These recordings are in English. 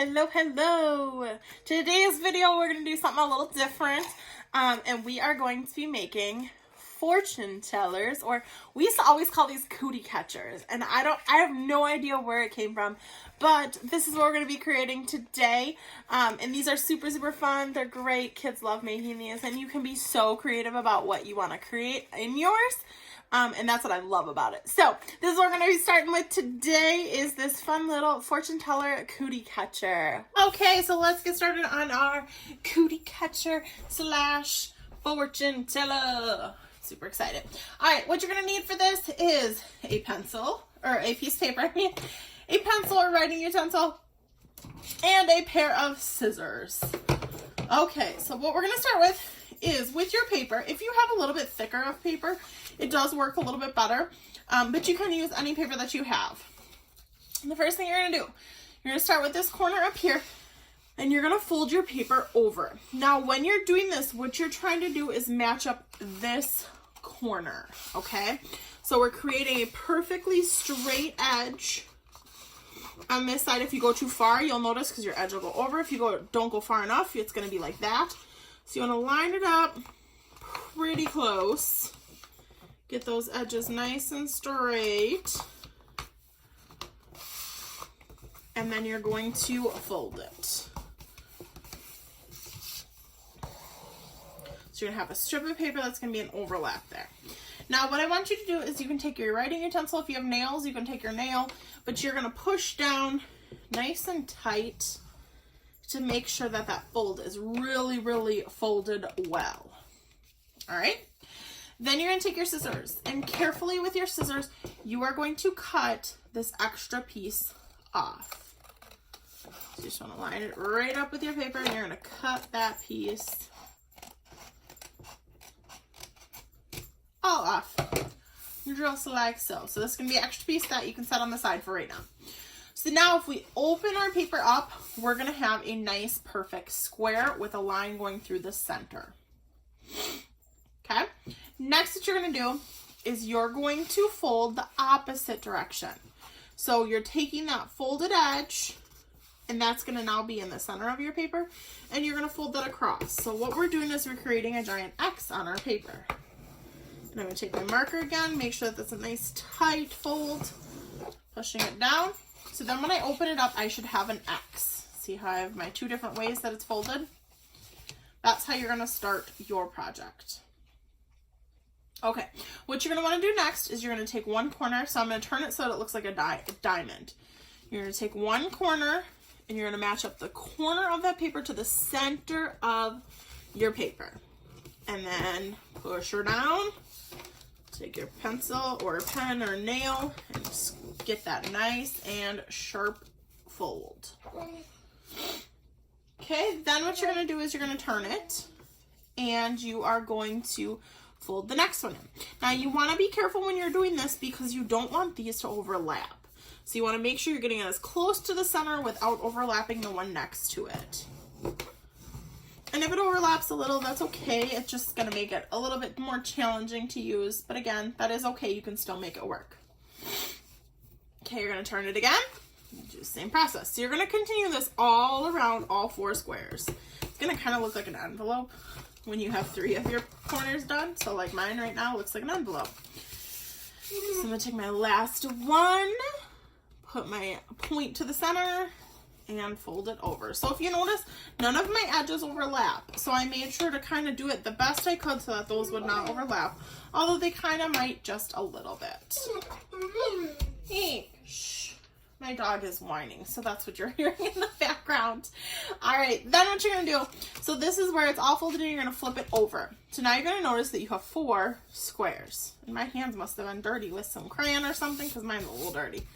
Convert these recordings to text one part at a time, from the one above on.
Hello. Today's video we're going to do something a little different, and we are going to be making fortune tellers, or we used to always call these cootie catchers, and I have no idea where it came from, but this is what we're going to be creating today. And these are super fun. They're great. Kids love making these, and you can be so creative about what you want to create in yours. And that's what I love about it. So this is what we're going to be starting with today, is this fun little fortune teller cootie catcher. Okay, so let's get started on our cootie catcher slash fortune teller. Super excited. All right, what you're going to need for this is a pencil, or a piece of paper, a pencil or writing utensil, and a pair of scissors. Okay, so what we're going to start with is with your paper. If you have a little bit thicker of paper, it does work a little bit better, but you can use any paper that you have. And the first thing you're going to do, you're going to start with this corner up here, and you're going to fold your paper over. Now, when you're doing this, what you're trying to do is match up this corner, okay? So we're creating a perfectly straight edge on this side. If you go too far, you'll notice, because your edge will go over. If you don't go far enough, it's going to be like that. So you want to line it up pretty close. Get those edges nice and straight. And then you're going to fold it. So you're going to have a strip of paper that's going to be an overlap there. Now what I want you to do is you can take your writing utensil. If you have nails, you can take your nail. But you're going to push down nice and tight to make sure that that fold is really folded well. All right? Then you're going to take your scissors, and carefully with your scissors, you are going to cut this extra piece off. So you just want to line it right up with your paper, and you're going to cut that piece all off. Just like so. So this is going to be an extra piece that you can set on the side for right now. So now if we open our paper up, we're going to have a nice perfect square with a line going through the center. Okay? Next, what you're going to do is you're going to fold the opposite direction. So you're taking that folded edge, and that's going to now be in the center of your paper, and you're going to fold that across. So what we're doing is we're creating a giant X on our paper. And I'm going to take my marker again, make sure that that's a nice tight fold, pushing it down. So then when I open it up, I should have an X. See how I have my two different ways that it's folded? That's how you're going to start your project. Okay, what you're going to want to do next is you're going to take one corner. So I'm going to turn it so that it looks like a diamond. You're going to take one corner, and you're going to match up the corner of that paper to the center of your paper. And then push her down. Take your pencil or pen or nail and just get that nice and sharp fold. Okay, then what you're going to do is you're going to turn it, and you are going to fold the next one in. Now you want to be careful when you're doing this, because you don't want these to overlap. So you want to make sure you're getting it as close to the center without overlapping the one next to it. And if it overlaps a little, that's okay. It's just going to make it a little bit more challenging to use. But again, that is okay. You can still make it work. Okay, you're going to turn it again. Do the same process. So you're going to continue this all around all four squares. It's going to kind of look like an envelope when you have 3 of your corners done. So like mine right now looks like an envelope. So I'm going to take my last one, put my point to the center, and fold it over. So if you notice, none of my edges overlap. So I made sure to kind of do it the best I could so that those would not overlap. Although they kind of might just a little bit. Hey, shh. My dog is whining, so that's what you're hearing in the background. All right, then what you're going to do, so this is where it's all folded and you're going to flip it over. So now you're going to notice that you have 4 squares. And my hands must have been dirty with some crayon or something, because mine's a little dirty.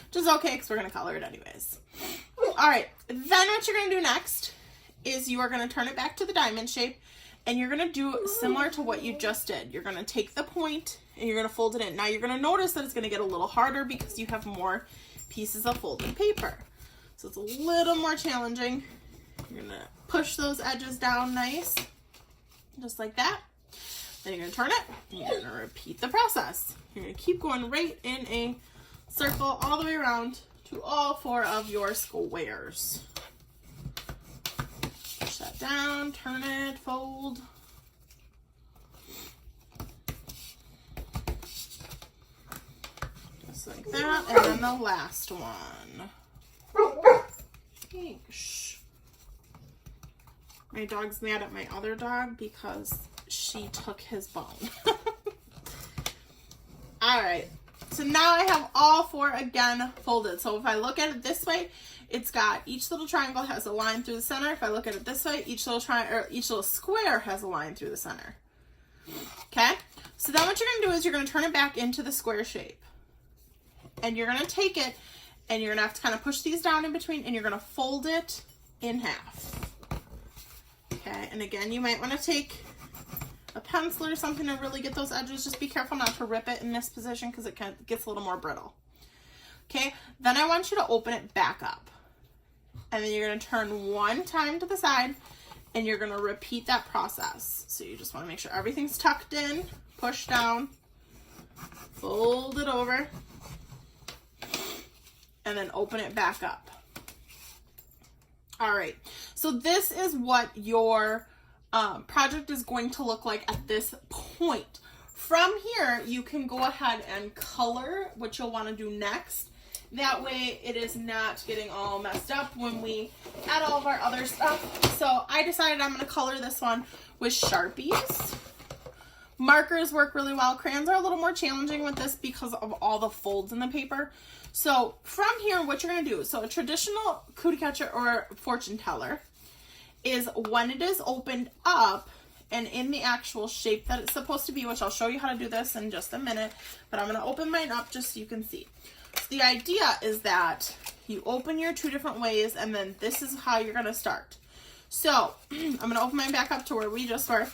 Which is okay, because we're going to color it anyways. All right, then what you're going to do next is you are going to turn it back to the diamond shape, and you're going to do similar to what you just did. You're going to take the point, and you're going to fold it in. Now you're going to notice that it's going to get a little harder because you have more pieces of folded paper. So it's a little more challenging. You're going to push those edges down nice, just like that. Then you're going to turn it, and you're going to repeat the process. You're going to keep going right in a circle all the way around to all 4 of your squares. it down, turn it, fold. Just like that. And then the last one. Hey, shh. My dog's mad at my other dog because she took his bone. All right. So now I have all 4 again folded. So if I look at it this way, it's got each little triangle has a line through the center. If I look at it this way, each little square has a line through the center. Okay? So then what you're going to do is you're going to turn it back into the square shape. And you're going to take it and you're going to have to kind of push these down in between and you're going to fold it in half. Okay? And again, you might want to take a pencil or something to really get those edges. Just be careful not to rip it in this position because it gets a little more brittle. Okay, then I want you to open it back up. And then you're going to turn 1 time to the side and you're going to repeat that process. So you just want to make sure everything's tucked in, push down, fold it over, and then open it back up. All right, so this is what your project is going to look like at this point. From here, you can go ahead and color what you'll want to do next. That way it is not getting all messed up when we add all of our other stuff. So I decided I'm going to color this one with Sharpies. Markers work really well. Crayons are a little more challenging with this because of all the folds in the paper. So from here, what you're going to do, so a traditional cootie catcher or fortune teller is when it is opened up and in the actual shape that it's supposed to be, which I'll show you how to do this in just a minute, but I'm going to open mine up just so you can see. So the idea is that you open your 2 different ways and then this is how you're going to start. So I'm going to open mine back up to where we just were.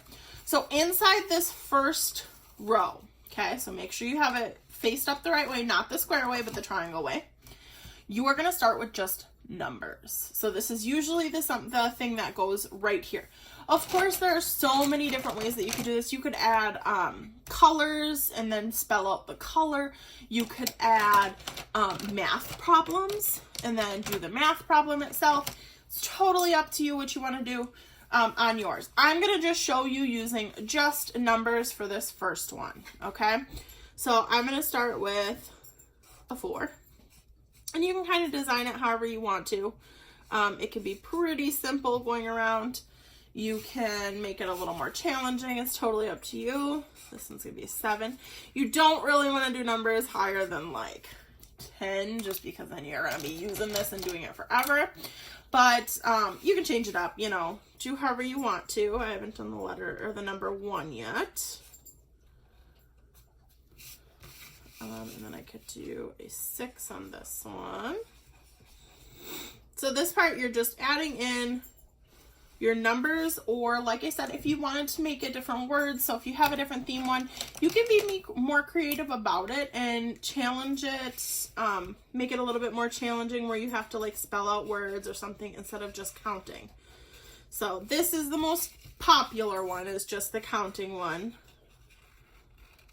So inside this first row, okay, so make sure you have it faced up the right way, not the square way, but the triangle way. You are going to start with just numbers. So this is usually the thing that goes right here. Of course, there are so many different ways that you could do this. You could add colors and then spell out the color. You could add math problems and then do the math problem itself. It's totally up to you what you want to do on yours. I'm going to just show you using just numbers for this first one, okay? So I'm going to start with a 4. And you can kind of design it however you want to. It can be pretty simple going around. You can make it a little more challenging. It's totally up to you. This one's going to be a 7. You don't really want to do numbers higher than like 10, just because then you're going to be using this and doing it forever. But you can change it up, you know, do however you want to. I haven't done the letter or the number 1 yet. And then I could do a 6 on this one. So this part, you're just adding in your numbers, or like I said, if you wanted to make it different words, so if you have a different theme one, you can be more creative about it and challenge it, make it a little bit more challenging where you have to like spell out words or something instead of just counting. So this is the most popular one, is just the counting one.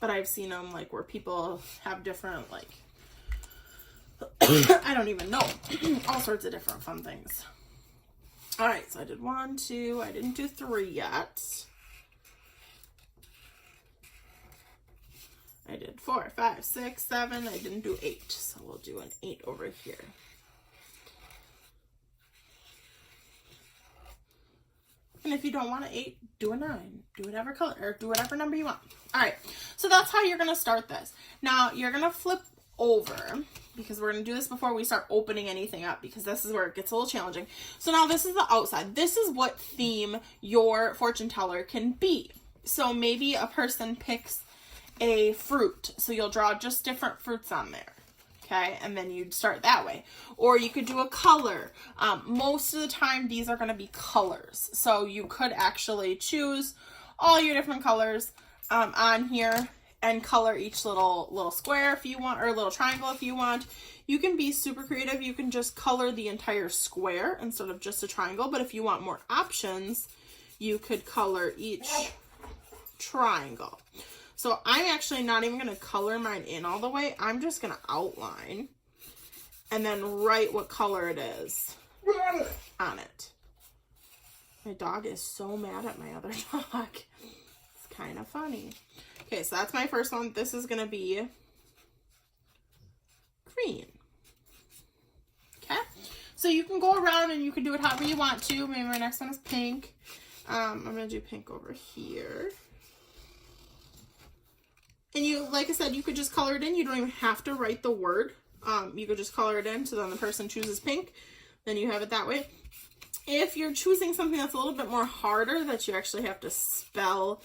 But I've seen them like where people have different like, I don't even know, all sorts of different fun things. All right, so I did 1, 2, I didn't do 3 yet. I did 4, 5, 6, 7, I didn't do 8. So we'll do an 8 over here. And if you don't want an 8, do a 9. Do whatever color, or do whatever number you want. All right, so that's how you're gonna start this. Now you're gonna flip over, because we're gonna do this before we start opening anything up, because this is where it gets a little challenging. So now this is the outside. This is what theme your fortune teller can be. So maybe a person picks a fruit, so you'll draw just different fruits on there. Okay, and then you'd start that way. Or you could do a color. Most of the time, these are going to be colors. So you could actually choose all your different colors on here and color each little square if you want, or little triangle if you want. You can be super creative. You can just color the entire square instead of just a triangle. But if you want more options, you could color each triangle. So I'm actually not even going to color mine in all the way. I'm just going to outline and then write what color it is on it. My dog is so mad at my other dog. It's kind of funny. Okay, so that's my first one. This is going to be green. Okay, so you can go around and you can do it however you want to. Maybe my next one is pink. I'm going to do pink over here. And you, like I said, you could just color it in. You don't even have to write the word. You could just color it in, so then the person chooses pink. Then you have it that way. If you're choosing something that's a little bit more harder that you actually have to spell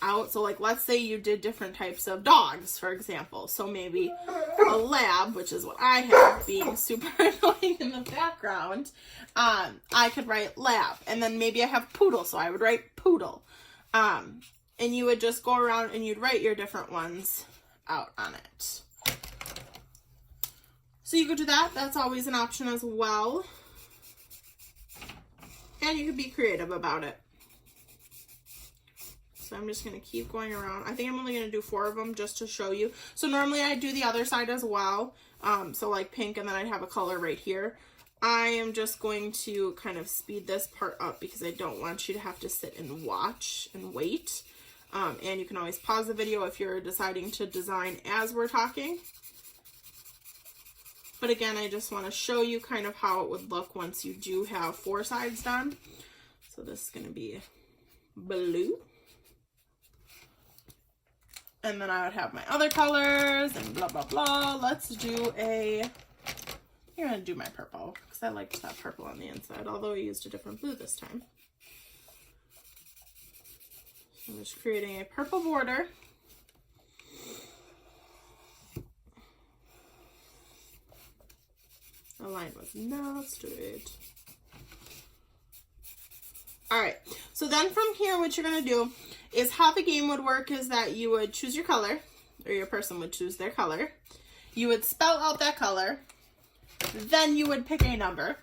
out, so like let's say you did different types of dogs, for example. So maybe a lab, which is what I have, being super annoying in the background, I could write lab. And then maybe I have poodle, so I would write poodle. And you would just go around and you'd write your different ones out on it. So you could do that. That's always an option as well. And you could be creative about it. So I'm just going to keep going around. I think I'm only going to do 4 of them just to show you. So normally I do the other side as well. So like pink, and then I'd have a color right here. I am just going to kind of speed this part up because I don't want you to have to sit and watch and wait. And you can always pause the video if you're deciding to design as we're talking. But again, I just want to show you kind of how it would look once you do have 4 sides done. So this is going to be blue. And then I would have my other colors and blah, blah, blah. Let's do I'm going to do my purple because I liked that purple on the inside, although I used a different blue this time. So I'm just creating a purple border. The line was not straight. Alright, so then from here what you're going to do is how the game would work is that you would choose your color, or your person would choose their color. You would spell out that color. Then you would pick a number.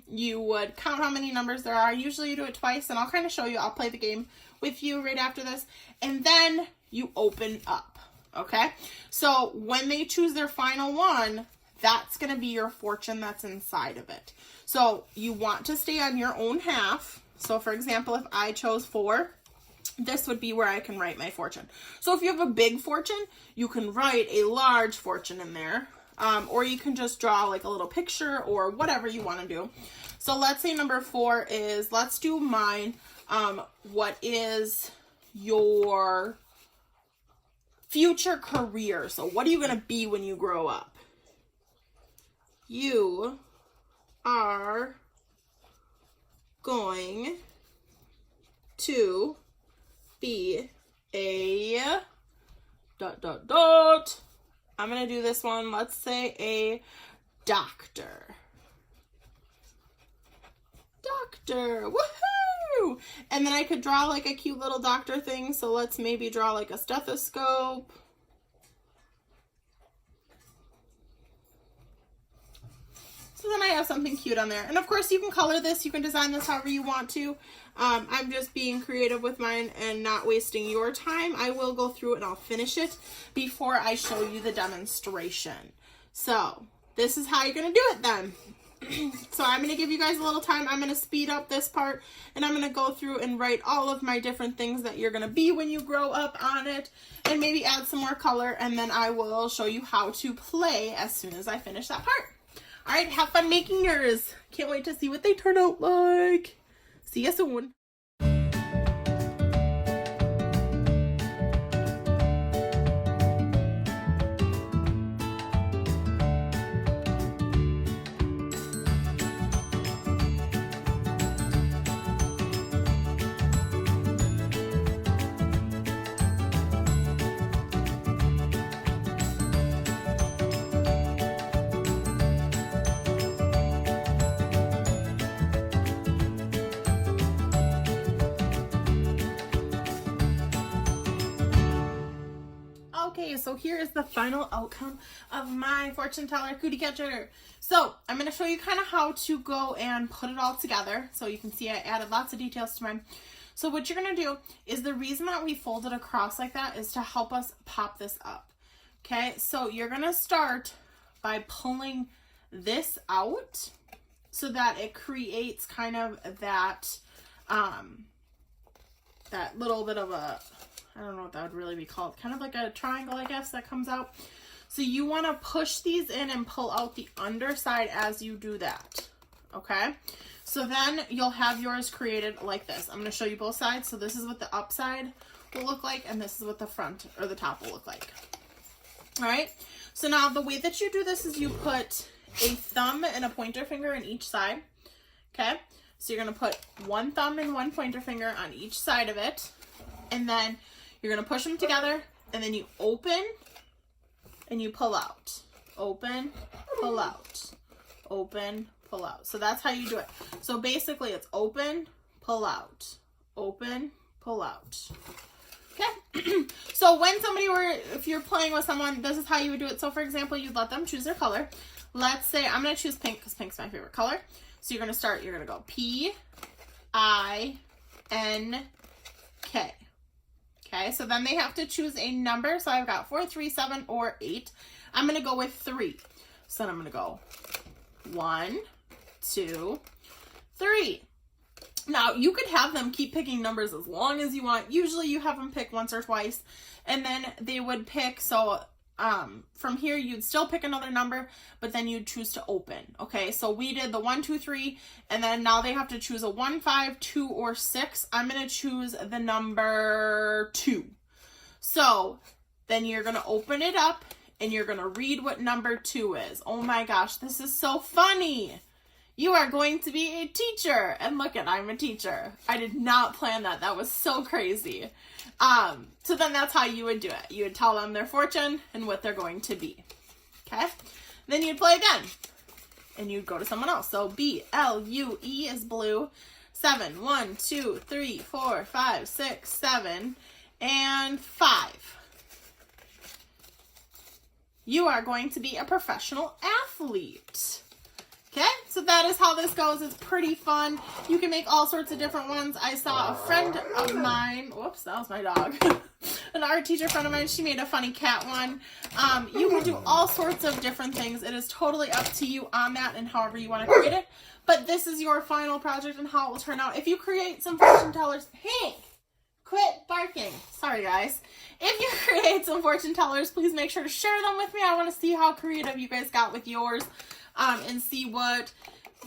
You would count how many numbers there are. Usually you do it twice, and I'll kind of show you. I'll play the game with you right after this. And then you open up, okay? So when they choose their final one, that's going to be your fortune that's inside of it. So you want to stay on your own half. So for example, if I chose 4, this would be where I can write my fortune. So if you have a big fortune, you can write a large fortune in there. Or you can just draw like a little picture or whatever you want to do. So let's say number 4 is, let's do mine. What is your future career? So what are you going to be when you grow up? You are going to be a ... I'm going to do this one. Let's say a doctor. Doctor. Woohoo! And then I could draw like a cute little doctor thing. So let's maybe draw like a stethoscope. So then I have something cute on there. And of course you can color this. You can design this however you want to. I'm just being creative with mine and not wasting your time. I will go through it and I'll finish it before I show you the demonstration. So this is how you're going to do it then. So I'm going to give you guys a little time. I'm going to speed up this part and I'm going to go through and write all of my different things that you're going to be when you grow up on it and maybe add some more color, and then I will show you how to play as soon as I finish that part. All right, have fun making yours. Can't wait to see what they turn out like. See you soon. Okay, so here is the final outcome of my fortune teller cootie catcher. So I'm going to show you kind of how to go and put it all together. So you can see I added lots of details to mine. So what you're going to do is, the reason that we fold it across like that is to help us pop this up. Okay, so you're going to start by pulling this out so that it creates kind of that that little bit of a, I don't know what that would really be called, kind of like a triangle, I guess, that comes out. So you want to push these in and pull out the underside as you do that, okay? So then you'll have yours created like this. I'm going to show you both sides. So this is what the upside will look like, and this is what the front or the top will look like. All right. So now the way that you do this is you put a thumb and a pointer finger in each side. Okay. So you're going to put one thumb and one pointer finger on each side of it. And then you're going to push them together, and then you open and you pull out. Open, pull out. Open, pull out. So that's how you do it. So basically it's open, pull out. Open, pull out. Okay. So when if you're playing with someone, this is how you would do it. So for example, you'd let them choose their color. Let's say I'm going to choose pink because pink's my favorite color. So you're going to go P-I-N-K. Okay, so then they have to choose a number. So I've got 4, 3, 7, or 8. I'm going to go with 3. So then I'm going to go 1, 2, 3. Now, you could have them keep picking numbers as long as you want. Usually you have them pick once or twice, and then they would pick, so from here you'd still pick another number, but then you'd choose to open. Okay, so we did the 1, 2, 3, and then now they have to choose a 1, 5, 2, or 6. I'm going to choose the number 2. So then you're going to open it up, and you're going to read what number 2 is. Oh my gosh, this is so funny. You are going to be a teacher. And look at, I'm a teacher. I did not plan that. That was so crazy. So then that's how you would do it. You would tell them their fortune and what they're going to be. Okay? Then you'd play again. And you'd go to someone else. So B-L-U-E is blue. 7, 1, 2, 3, 4, 5, 6, 7, and 5. You are going to be a professional athlete. Okay, so that is how this goes. It's pretty fun. You can make all sorts of different ones. I saw a friend of mine, whoops, that was my dog. An art teacher friend of mine, she made a funny cat one. You can do all sorts of different things. It is totally up to you on that and however you want to create it. But this is your final project and how it will turn out. If you create some fortune tellers, Hank, quit barking. Sorry, guys. If you create some fortune tellers, please make sure to share them with me. I want to see how creative you guys got with yours. And see what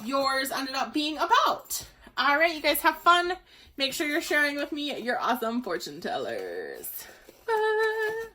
yours ended up being about. All right, you guys have fun. Make sure you're sharing with me your awesome fortune tellers. Bye.